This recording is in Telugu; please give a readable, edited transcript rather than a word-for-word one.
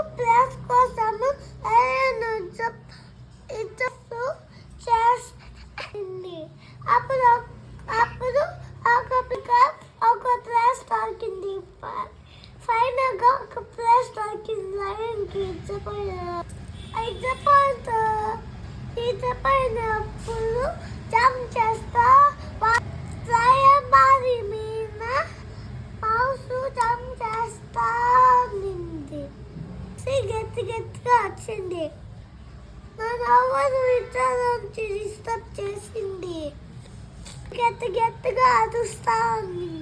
ప్లేస్ కోసము ఇద్దరు చేస్తుంది. అప్పుడు అప్పుడు ఒక ప్లేస్ దొరికింది. ఫైనల్ గా ఒక ప్లేస్ దొరికింది. లయన్కి ఇద్దపోయినప్పుడు జంప్ చేస్తా లయన్ బాడీ మీద మౌస్ జంప్ చేస్తా ఉంది. గట్టిగా వచ్చింది. నవ్వదు ఇద్దరు డిస్టర్బ్ చేసింది. గట్టిగా అరుస్తా ఉంది.